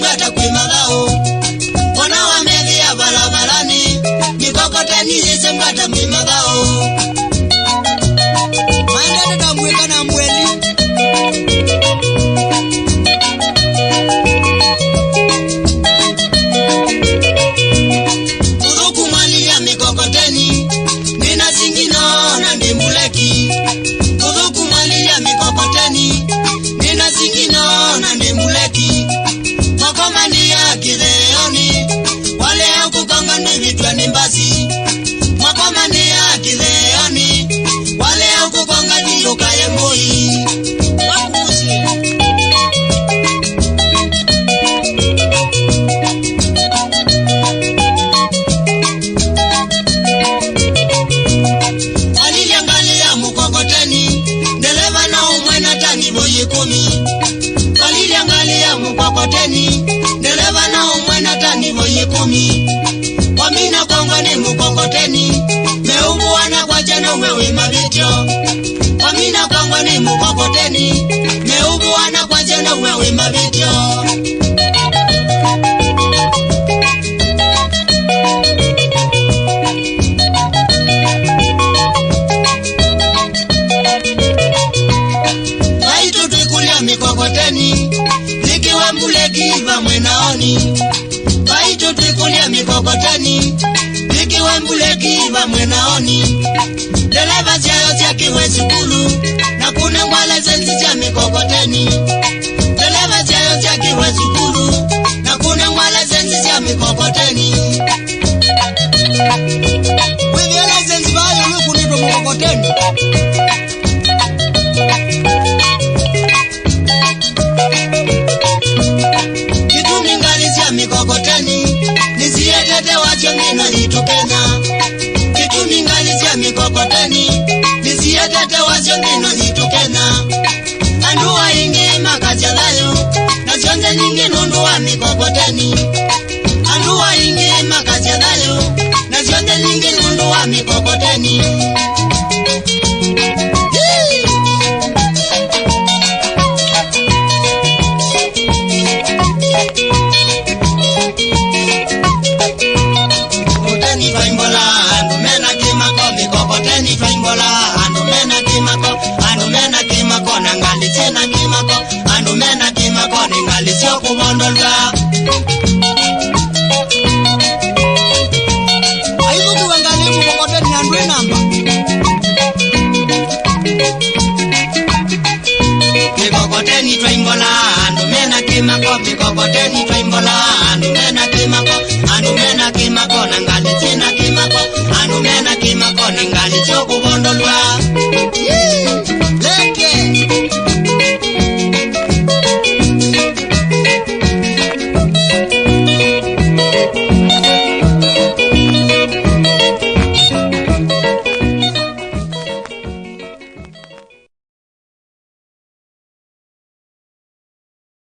mbata kwimagao wana wamethia barabarani mikokoteni yese mbata kwimagao maende tamweka na mweli uruku mali ya mikokoteni nina zingino na ndimbuleki uruku mali ya mikokoteni nina zingino na ndimbuleki makomani ya kileoni wale kukonga ni vitwa ni mbasi makomani ya kileoni wale kukonga ni ukaye moi wakusi aliliangalia mkokoteni dereva na umwena tani boye 10 aliliangalia mkokoteni dereva na umwena tani boye 10 wamina kongo ni mkokoteni meubu wana kwa jana wewe mabityo wamina kongo ni mkokoteni meubu wana kwa jana wewe mabityo Baitu tukulia mikokoteni likiwa mbuleki va mwenaoni Baitu tukulia mikokoteni likiwa mbuleki va mwenaoni dereva chayo chakiwe sukulu na kuna ngwala zenzi cha mikokoteni dereva chayo chakiwe sukulu na kuna ngwala zenzi cha mikokoteni wewe license bayo lukunito mkokoteni kitumi ngali cha mikokoteni nisietete wacho ngino litukenya kitumi ngali cha mikokoteni nisietete wacho ngino litukenya anduwa ingi makachalayo na chonze nyingi nundu wa mikokoteni anduwa ingi makachalayo na chonze nyingi nundu wa mikokoteni Tena kimako andumena kimako ningali sio kubondolwa aibu kuangalia mkokoteni andwe namba mikokoteni twaimbola andumena kimako mikokoteni twaimbola andumena kimako nangali tena kimako andumena kimako ningali sio kubondolwa